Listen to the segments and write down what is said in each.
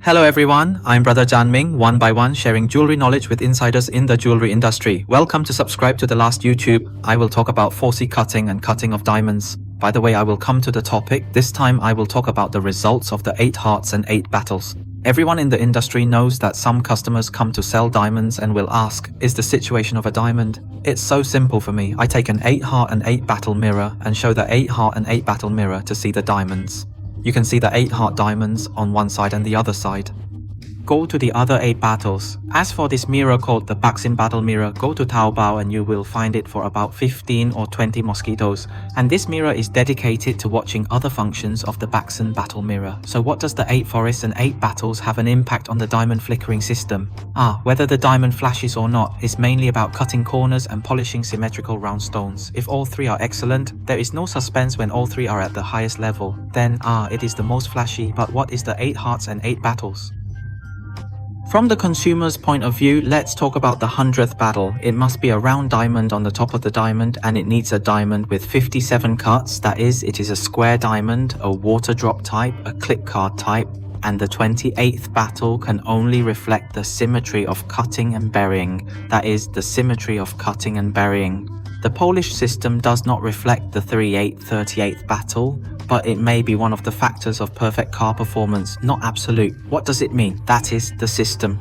Hello everyone, I'm Brother Janming, one by one sharing jewelry knowledge with insiders in the jewelry industry. Welcome to subscribe to the last YouTube. I will talk about 4C cutting and cutting of diamonds. By the way, I will come to the topic. This time I will talk about the results of the 8 hearts and 8 battles. Everyone in the industry knows that some customers come to sell diamonds and will ask, is the situation of a diamond? It's so simple for me. I take an 8 heart and 8 battle mirror and show the 8 heart and 8 battle mirror to see the diamonds. You can see the 8 heart diamonds on one side and the other side. Go to the other 8 battles. As for this mirror called the Baksin battle mirror, go to Taobao and you will find it for about 15 or 20 mosquitos. And this mirror is dedicated to watching other functions of the Baksin battle mirror. So what does the 8 forests and 8 battles have an impact on the diamond flickering system? Whether the diamond flashes or not is mainly about cutting corners and polishing symmetrical round stones. If all 3 are excellent, there is no suspense when all 3 are at the highest level. Then it is the most flashy. But what is the 8 hearts and 8 battles? From the consumer's point of view, let's talk about the 100th battle. It must be a round diamond on the top of the diamond, and it needs a diamond with 57 cuts. That is, it is a square diamond, a water drop type, a click card type, and the 28th battle can only reflect the symmetry of cutting and burying. That is, the symmetry of cutting and burying. The Polish system does not reflect the 38th battle, but it may be one of the factors of perfect car performance, not absolute. What does it mean? That is the system.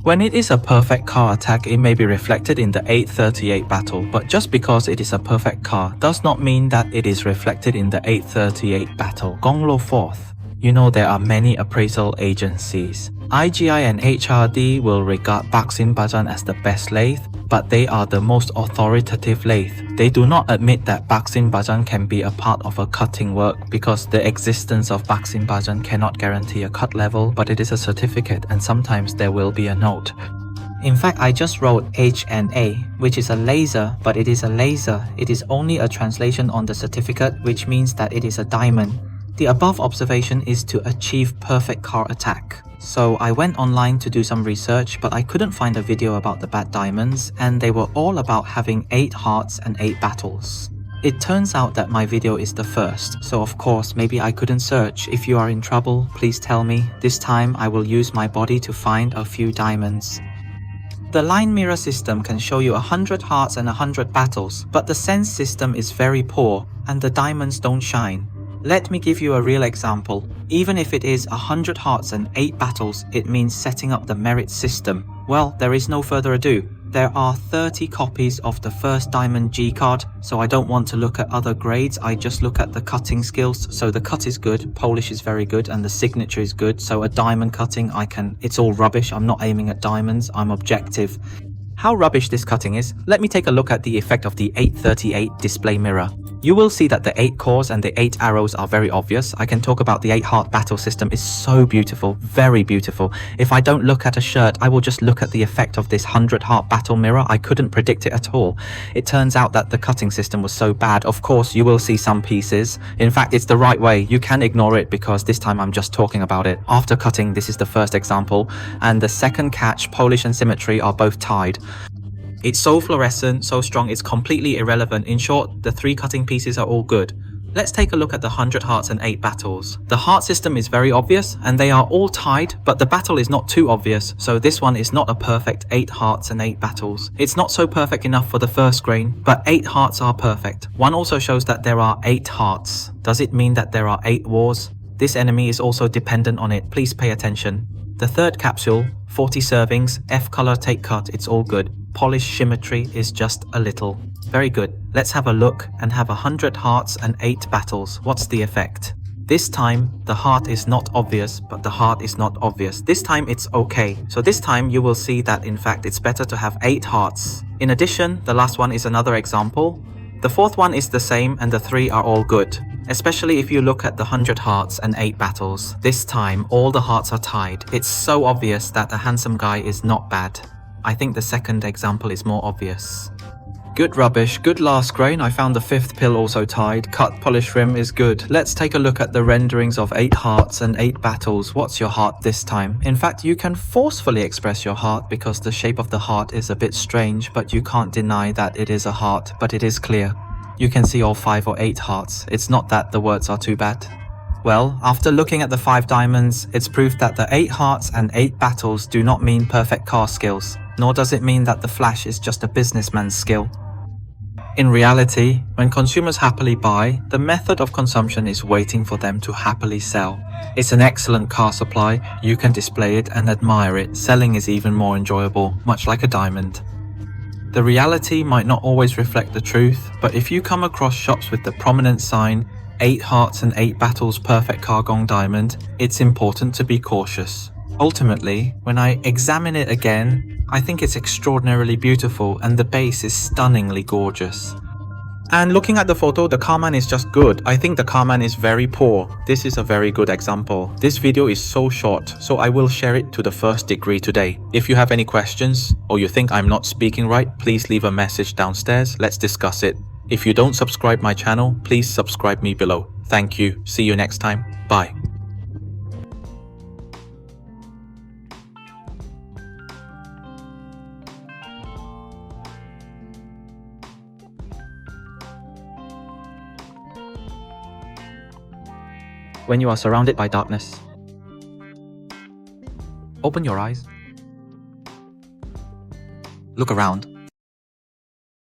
When it is a perfect car attack, it may be reflected in the 838 battle, but just because it is a perfect car does not mean that it is reflected in the 838 battle. Gonglo 4th. You know there are many appraisal agencies. IGI and HRD will regard Baksin Bajan as the best lathe, but they are the most authoritative lathe. They do not admit that Baksin Bajan can be a part of a cutting work because the existence of Baksin Bajan cannot guarantee a cut level, but it is a certificate and sometimes there will be a note. In fact, I just wrote HNA, which is a laser, but it is a laser. It is only a translation on the certificate, which means that it is a diamond. The above observation is to achieve perfect car attack. So I went online to do some research, but I couldn't find a video about the bad diamonds, and they were all about having 8 hearts and 8 battles. It turns out that my video is the first, so of course maybe I couldn't search. If you are in trouble, please tell me. This time I will use my body to find a few diamonds. The line mirror system can show you 100 hearts and 100 battles, but the sense system is very poor and the diamonds don't shine. Let me give you a real example. Even if it is 100 hearts and 8 battles, it means setting up the merit system. Well, there is no further ado. There are 30 copies of the first diamond G card, so I don't want to look at other grades, I just look at the cutting skills. So the cut is good, polish is very good, and the signature is good. So a diamond cutting, it's all rubbish. I'm not aiming at diamonds, I'm objective. How rubbish this cutting is, let me take a look at the effect of the 838 display mirror. You will see that the 8 cores and the 8 arrows are very obvious. I can talk about the 8 heart battle system. It's so beautiful, very beautiful. If I don't look at a shirt, I will just look at the effect of this 100 heart battle mirror. I couldn't predict it at all. It turns out that the cutting system was so bad. Of course, you will see some pieces. In fact, it's the right way. You can ignore it because this time I'm just talking about it. After cutting, this is the first example. And the second catch, polish and symmetry are both tied. It's so fluorescent, so strong, it's completely irrelevant. In short, the 3 cutting pieces are all good. Let's take a look at the 100 hearts and 8 battles. The heart system is very obvious and they are all tied, but the battle is not too obvious, so this one is not a perfect 8 hearts and 8 battles. It's not so perfect enough for the first grain, but 8 hearts are perfect. One also shows that there are 8 hearts. Does it mean that there are 8 wars? This enemy is also dependent on it. Please pay attention. The third capsule, 40 servings, F color take cut, it's all good. Polish symmetry is just a little. Very good. Let's have a look and have 100 hearts and 8 battles. What's the effect? This time, the heart is not obvious, but the heart is not obvious. This time it's okay. So this time you will see that in fact it's better to have 8 hearts. In addition, the last one is another example. The fourth one is the same and the 3 are all good. Especially if you look at the 100 hearts and 8 battles. This time, all the hearts are tied. It's so obvious that a handsome guy is not bad. I think the second example is more obvious. Good rubbish, good last grain. I found the 5th pill also tied. Cut polish rim is good. Let's take a look at the renderings of 8 hearts and 8 battles. What's your heart this time? In fact, you can forcefully express your heart because the shape of the heart is a bit strange, but you can't deny that it is a heart, but it is clear. You can see all 5 or 8 hearts. It's not that the words are too bad. Well, after looking at the 5 diamonds, it's proof that the 8 hearts and 8 battles do not mean perfect car skills, nor does it mean that the flash is just a businessman's skill. In reality, when consumers happily buy, the method of consumption is waiting for them to happily sell. It's an excellent car supply, you can display it and admire it, selling is even more enjoyable, much like a diamond. The reality might not always reflect the truth, but if you come across shops with the prominent sign, 8 hearts and 8 battles perfect car gong diamond, it's important to be cautious. Ultimately, when I examine it again, I think it's extraordinarily beautiful and the base is stunningly gorgeous. And looking at the photo, the carman is just good. I think the carman is very poor. This is a very good example. This video is so short, so I will share it to the first degree today. If you have any questions, or you think I'm not speaking right, please leave a message downstairs. Let's discuss it. If you don't subscribe my channel, please subscribe me below. Thank you. See you next time. Bye. When you are surrounded by darkness, open your eyes. Look around.